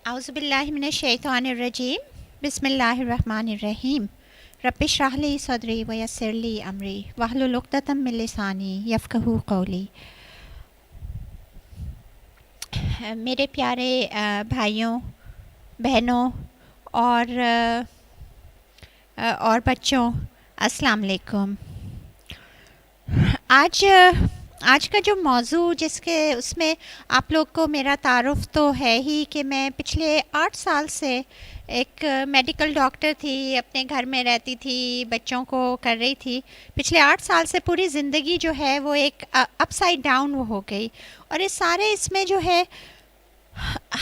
اعوذ باللہ من الشیطان الرجیم بسم اللہ الرحمن الرحیم رب اشرح لی صدری ویسر لی امری واحلل عقدۃ من لسانی یفقہوا قولی۔ میرے پیارے بھائیوں، بہنوں اور بچوں، السلام علیکم۔ آج کا جو موضوع اس میں آپ لوگ کو میرا تعارف تو ہے ہی کہ میں پچھلے 8 سال سے ایک میڈیکل ڈاکٹر تھی، اپنے گھر میں رہتی تھی، بچوں کو کر رہی تھی۔ پچھلے 8 سال سے پوری زندگی جو ہے وہ ایک اپ سائڈ ڈاؤن وہ ہو گئی، اور اس میں جو ہے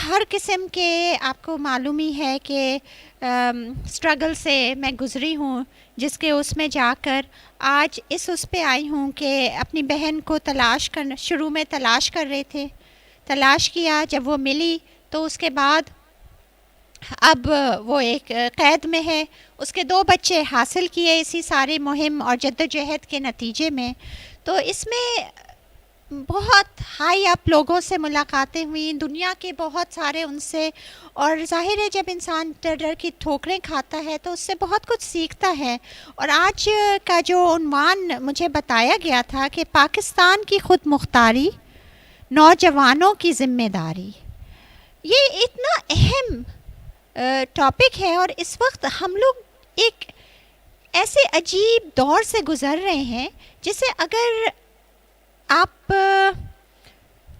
ہر قسم کے آپ کو معلوم ہی ہے کہ اسٹرگل سے میں گزری ہوں، جس کے اس میں جا کر آج اس پہ آئی ہوں کہ اپنی بہن کو شروع میں تلاش کر رہے تھے، تلاش کیا، جب وہ ملی تو اس کے بعد اب وہ ایک قید میں ہے۔ اس کے 2 بچے حاصل کیے اسی ساری مہم اور جدوجہد کے نتیجے میں۔ تو اس میں بہت ہائی اپ لوگوں سے ملاقاتیں ہوئیں، دنیا کے بہت سارے ان سے، اور ظاہر ہے جب انسان ڈر کی ٹھوکریں کھاتا ہے تو اس سے بہت کچھ سیکھتا ہے۔ اور آج کا جو عنوان مجھے بتایا گیا تھا کہ پاکستان کی خود مختاری، نوجوانوں کی ذمہ داری، یہ اتنا اہم ٹاپک ہے، اور اس وقت ہم لوگ ایک ایسے عجیب دور سے گزر رہے ہیں جسے اگر آپ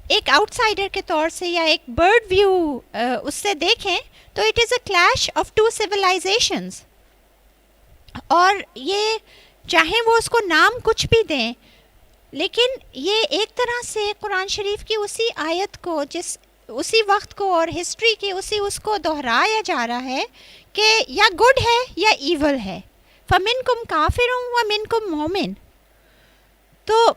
ایک آؤٹ سائڈر کے طور سے یا ایک برڈ ویو اس سے دیکھیں تو it is a clash of 2 civilisations. اور یہ چاہیں وہ اس کو نام کچھ بھی دیں، لیکن یہ ایک طرح سے قرآن شریف کی اسی آیت کو اسی وقت کو اور ہسٹری کی اس کو دہرایا جا رہا ہے کہ یا گڈ ہے یا ایول ہے، فَمِنْكُمْ كَافِرٌ وَمِنْكُمْ مُؤْمِنٌ۔ تو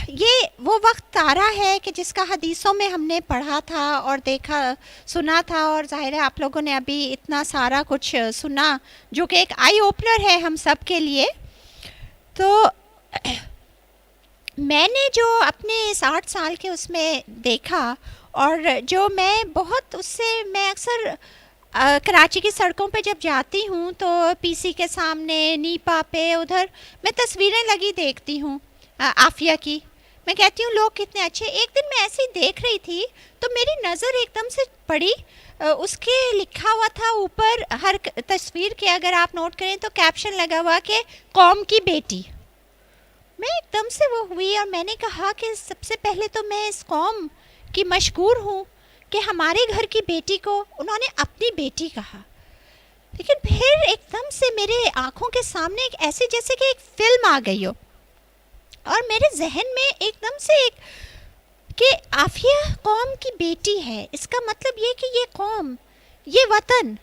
یہ وہ وقت آ رہا ہے کہ جس کا حدیثوں میں ہم نے پڑھا تھا اور دیکھا سنا تھا، اور ظاہر ہے آپ لوگوں نے ابھی اتنا سارا کچھ سنا جو کہ ایک آئی اوپنر ہے ہم سب کے لیے۔ تو میں نے جو اپنے اس 8 سال کے اس میں دیکھا، اور جو میں بہت اس سے میں اکثر کراچی کی سڑکوں پہ جب جاتی ہوں تو پی سی کے سامنے، نیپا پہ، ادھر میں تصویریں لگی دیکھتی ہوں عافیہ کی۔ میں کہتی ہوں لوگ کتنے اچھے۔ ایک دن میں ایسے ہی دیکھ رہی تھی تو میری نظر ایک دم سے پڑی، اس کے لکھا ہوا تھا اوپر ہر تصویر کے، اگر آپ نوٹ کریں تو کیپشن لگا ہوا کہ قوم کی بیٹی۔ میں ایک دم سے وہ ہوئی اور میں نے کہا کہ سب سے پہلے تو میں اس قوم کی مشکور ہوں کہ ہمارے گھر کی بیٹی کو انہوں نے اپنی بیٹی کہا۔ لیکن پھر ایک دم سے میرے آنکھوں کے سامنے ایک ایسے جیسے کہ ایک فلم آ گئی ہو، اور میرے ذہن میں ایک دم سے کہ عافیہ قوم کی بیٹی ہے، اس کا مطلب یہ کہ یہ قوم، یہ وطن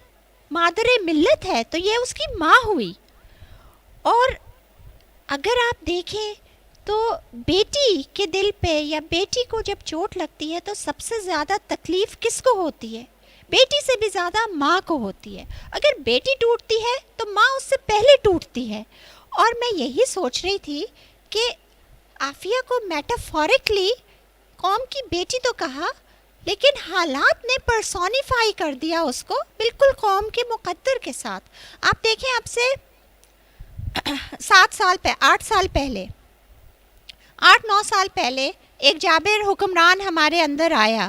مادر ملت ہے، تو یہ اس کی ماں ہوئی۔ اور اگر آپ دیکھیں تو بیٹی کے دل پہ یا بیٹی کو جب چوٹ لگتی ہے تو سب سے زیادہ تکلیف کس کو ہوتی ہے؟ بیٹی سے بھی زیادہ ماں کو ہوتی ہے۔ اگر بیٹی ٹوٹتی ہے تو ماں اس سے پہلے ٹوٹتی ہے۔ اور میں یہی سوچ رہی تھی کہ عافیہ کو میٹافورکلی قوم کی بیٹی تو کہا، لیکن حالات نے پرسونیفائی کر دیا اس کو بالکل قوم کے مقدر کے ساتھ۔ آپ دیکھیں اب سے 8 سال پہلے، 8-9 سال پہلے ایک جابر حکمران ہمارے اندر آیا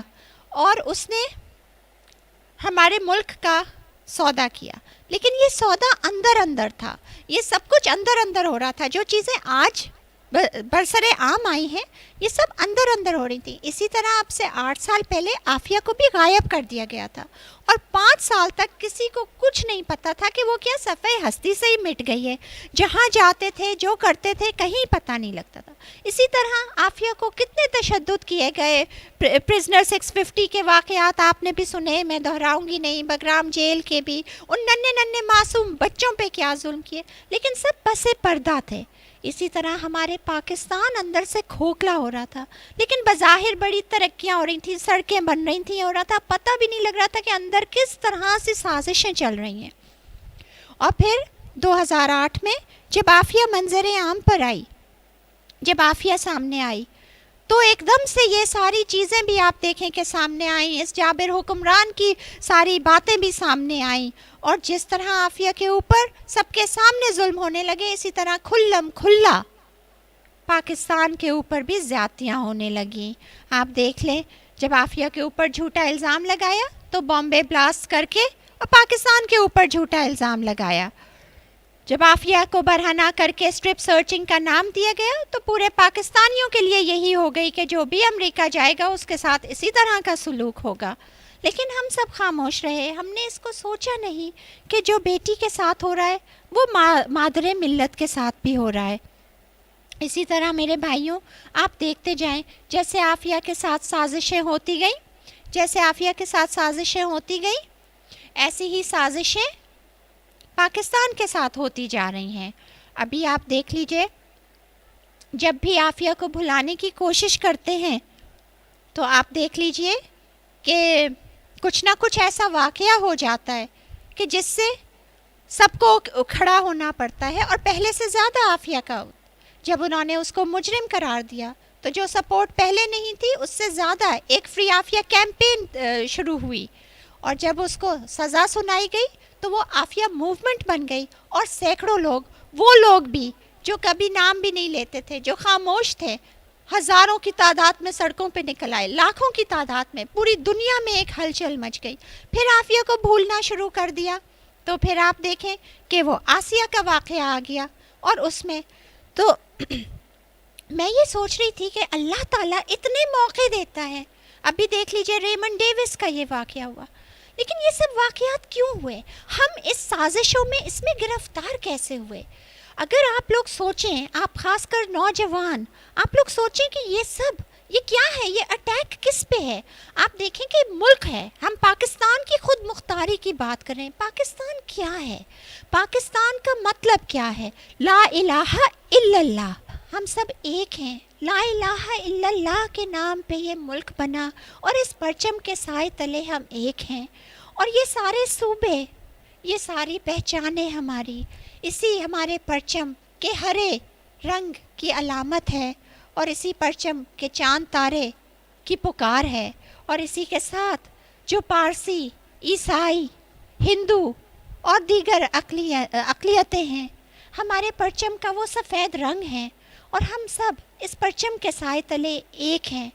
اور اس نے ہمارے ملک کا سودا کیا، لیکن یہ سودا اندر تھا، یہ سب کچھ اندر ہو رہا تھا۔ جو چیزیں آج برسر عام آئی ہیں یہ سب اندر ہو رہی تھی۔ اسی طرح اب سے 8 سال پہلے عافیہ کو بھی غائب کر دیا گیا تھا، اور 5 سال تک کسی کو کچھ نہیں پتا تھا کہ وہ کیا صفحہ ہستی سے ہی مٹ گئی ہے۔ جہاں جاتے تھے، جو کرتے تھے، کہیں پتہ نہیں لگتا تھا۔ اسی طرح عافیہ کو کتنے تشدد کیے گئے، پرزنر 650 کے واقعات آپ نے بھی سنے، میں دہراؤں گی نہیں، بگرام جیل کے بھی، ان ننھے معصوم بچوں پہ کیا ظلم کیے، لیکن سب پس پردہ تھے۔ اسی طرح ہمارے پاکستان اندر سے کھوکھلا ہو رہا تھا، لیکن بظاہر بڑی ترقیاں ہو رہی تھیں، سڑکیں بن رہی تھیں، ہو رہا تھا، پتہ بھی نہیں لگ رہا تھا کہ اندر کس طرح سے سازشیں چل رہی ہیں۔ اور پھر 2008 میں جب عافیہ منظر عام پر آئی، جب عافیہ سامنے آئی تو ایک دم سے یہ ساری چیزیں بھی آپ دیکھیں کہ سامنے آئیں، اس جابر حکمران کی ساری باتیں بھی سامنے آئیں، اور جس طرح عافیہ کے اوپر سب کے سامنے ظلم ہونے لگے، اسی طرح کھلم کھلا پاکستان کے اوپر بھی زیادتیاں ہونے لگیں۔ آپ دیکھ لیں، جب عافیہ کے اوپر جھوٹا الزام لگایا تو بامبے بلاسٹ کر کے اور پاکستان کے اوپر جھوٹا الزام لگایا۔ جب عافیہ کو برہنہ کر کے اسٹرپ سرچنگ کا نام دیا گیا تو پورے پاکستانیوں کے لیے یہی ہو گئی کہ جو بھی امریکہ جائے گا اس کے ساتھ اسی طرح کا سلوک ہوگا۔ لیکن ہم سب خاموش رہے، ہم نے اس کو سوچا نہیں کہ جو بیٹی کے ساتھ ہو رہا ہے وہ مادر ملت کے ساتھ بھی ہو رہا ہے۔ اسی طرح میرے بھائیوں، آپ دیکھتے جائیں، جیسے عافیہ کے ساتھ سازشیں ہوتی گئیں، ایسی ہی سازشیں پاکستان کے ساتھ ہوتی جا رہی ہیں۔ ابھی آپ دیکھ لیجئے، جب بھی عافیہ کو بھلانے کی کوشش کرتے ہیں تو آپ دیکھ لیجئے کہ کچھ نہ کچھ ایسا واقعہ ہو جاتا ہے کہ جس سے سب کو کھڑا ہونا پڑتا ہے، اور پہلے سے زیادہ عافیہ کا، جب انہوں نے اس کو مجرم قرار دیا تو جو سپورٹ پہلے نہیں تھی اس سے زیادہ ایک فری عافیہ کیمپین شروع ہوئی، اور جب اس کو سزا سنائی گئی تو وہ عافیہ موومنٹ بن گئی، اور سینکڑوں لوگ، وہ لوگ بھی جو کبھی نام بھی نہیں لیتے تھے، جو خاموش تھے، ہزاروں کی تعداد میں سڑکوں پہ نکل آئے، لاکھوں کی تعداد میں، پوری دنیا میں ایک ہلچل مچ گئی۔ پھر عافیہ کو بھولنا شروع کر دیا، تو پھر آپ دیکھیں کہ وہ آسیہ کا واقعہ آ گیا، اور اس میں تو میں یہ سوچ رہی تھی کہ اللہ تعالیٰ اتنے موقع دیتا ہے۔ ابھی دیکھ لیجئے ریمنڈ ڈیوس کا یہ واقعہ ہوا، لیکن یہ سب واقعات کیوں ہوئے؟ ہم اس سازشوں میں اس میں گرفتار کیسے ہوئے؟ اگر آپ لوگ سوچیں، آپ خاص کر نوجوان، آپ لوگ سوچیں کہ یہ کیا ہے، یہ اٹیک کس پہ ہے؟ آپ دیکھیں کہ ملک ہے، ہم پاکستان کی خود مختاری کی بات کریں، پاکستان کیا ہے؟ پاکستان کا مطلب کیا ہے؟ لا الہ الا اللہ، ہم سب ایک ہیں، لا الہ الا اللہ کے نام پہ یہ ملک بنا، اور اس پرچم کے سائے تلے ہم ایک ہیں، اور یہ سارے صوبے، یہ ساری پہچانیں ہماری اسی ہمارے پرچم کے ہرے رنگ کی علامت ہے، اور اسی پرچم کے چاند تارے کی پکار ہے، اور اسی کے ساتھ جو پارسی، عیسائی، ہندو اور دیگر اقلیتیں ہیں، ہمارے پرچم کا وہ سفید رنگ ہے، اور ہم سب اس پرچم کے سائے تلے ایک ہیں۔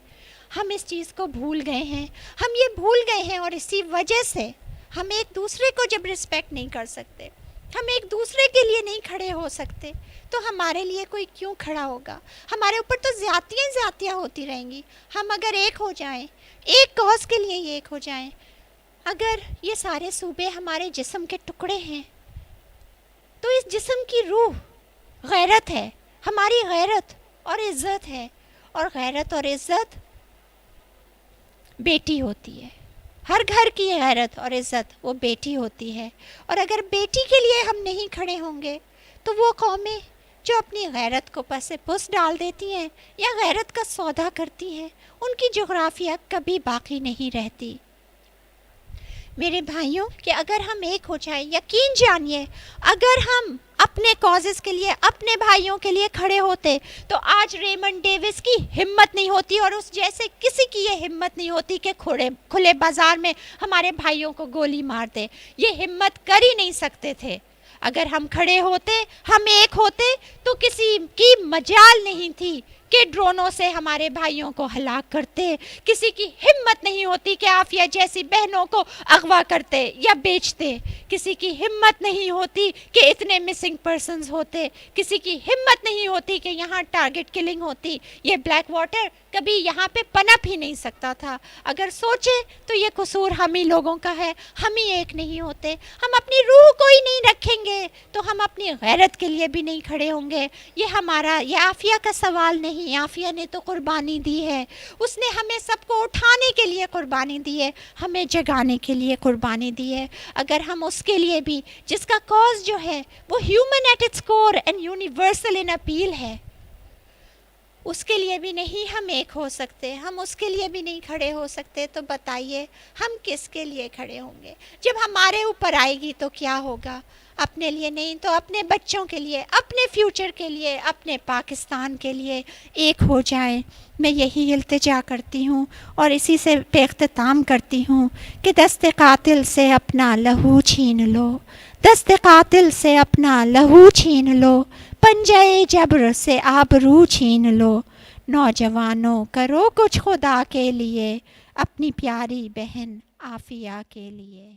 ہم اس چیز کو بھول گئے ہیں، ہم یہ بھول گئے ہیں، اور اسی وجہ سے ہم ایک دوسرے کو جب رسپیکٹ نہیں کر سکتے، ہم ایک دوسرے کے لیے نہیں کھڑے ہو سکتے، تو ہمارے لیے کوئی کیوں کھڑا ہوگا؟ ہمارے اوپر تو زیادتیاں ہوتی رہیں گی۔ ہم اگر ایک ہو جائیں، ایک کاز کے لیے ایک ہو جائیں، اگر یہ سارے صوبے ہمارے جسم کے ٹکڑے ہیں، تو اس جسم کی روح غیرت ہے، ہماری غیرت اور عزت ہے، اور غیرت اور عزت بیٹی ہوتی ہے۔ ہر گھر کی غیرت اور عزت وہ بیٹی ہوتی ہے، اور اگر بیٹی کے لیے ہم نہیں کھڑے ہوں گے تو وہ قومیں جو اپنی غیرت کو پس پس ڈال دیتی ہیں یا غیرت کا سودا کرتی ہیں، ان کی جغرافیہ کبھی باقی نہیں رہتی۔ میرے بھائیوں، کہ اگر ہم ایک ہو جائیں، یقین جانیے، اگر ہم اپنے کازز کے لیے، اپنے بھائیوں کے لیے کھڑے ہوتے تو آج ریمنڈ ڈیوس کی ہمت نہیں ہوتی، اور اس جیسے کسی کی یہ ہمت نہیں ہوتی کہ کھلے بازار میں ہمارے بھائیوں کو گولی مار دے۔ یہ ہمت کر ہی نہیں سکتے تھے۔ اگر ہم کھڑے ہوتے، ہم ایک ہوتے، تو کسی کی مجال نہیں تھی کہ ڈرونوں سے ہمارے بھائیوں کو ہلاک کرتے، کسی کی ہمت نہیں ہوتی کہ عافیہ جیسی بہنوں کو اغوا کرتے یا بیچتے، کسی کی ہمت نہیں ہوتی کہ اتنے مسنگ پرسنز ہوتے، کسی کی ہمت نہیں ہوتی کہ یہاں ٹارگٹ کلنگ ہوتی۔ یہ بلیک واٹر کبھی یہاں پہ پنپ ہی نہیں سکتا تھا۔ اگر سوچے تو یہ قصور ہم ہی لوگوں کا ہے، ہم ہی ایک نہیں ہوتے، ہم اپنی روح کو ہی نہیں رکھیں گے تو ہم اپنی غیرت کے لیے بھی نہیں کھڑے ہوں گے۔ یہ عافیہ کا سوال نہیں، عافیہ نے تو قربانی دی ہے، اس نے ہمیں سب کو اٹھانے کے لیے قربانی دی ہے، ہمیں جگانے کے لیے قربانی دی ہے۔ اگر ہم اس کے لیے بھی، جس کا کاز جو ہے وہ human at its core and universal in appeal ہے، اس کے لیے بھی نہیں ہم ایک ہو سکتے، ہم اس کے لیے بھی نہیں کھڑے ہو سکتے، تو بتائیے ہم کس کے لیے کھڑے ہوں گے؟ جب ہمارے اوپر آئے گی تو کیا ہوگا؟ اپنے لیے نہیں تو اپنے بچوں کے لیے، اپنے فیوچر کے لیے، اپنے پاکستان کے لیے ایک ہو جائیں۔ میں یہی التجا کرتی ہوں اور اسی سے پہ اختتام کرتی ہوں کہ دست قاتل سے اپنا لہو چھین لو، دست قاتل سے اپنا لہو چھین لو، پنجہ جبر سے آبرو چھین لو، نوجوانوں کرو کچھ خدا کے لیے، اپنی پیاری بہن عافیہ کے لیے۔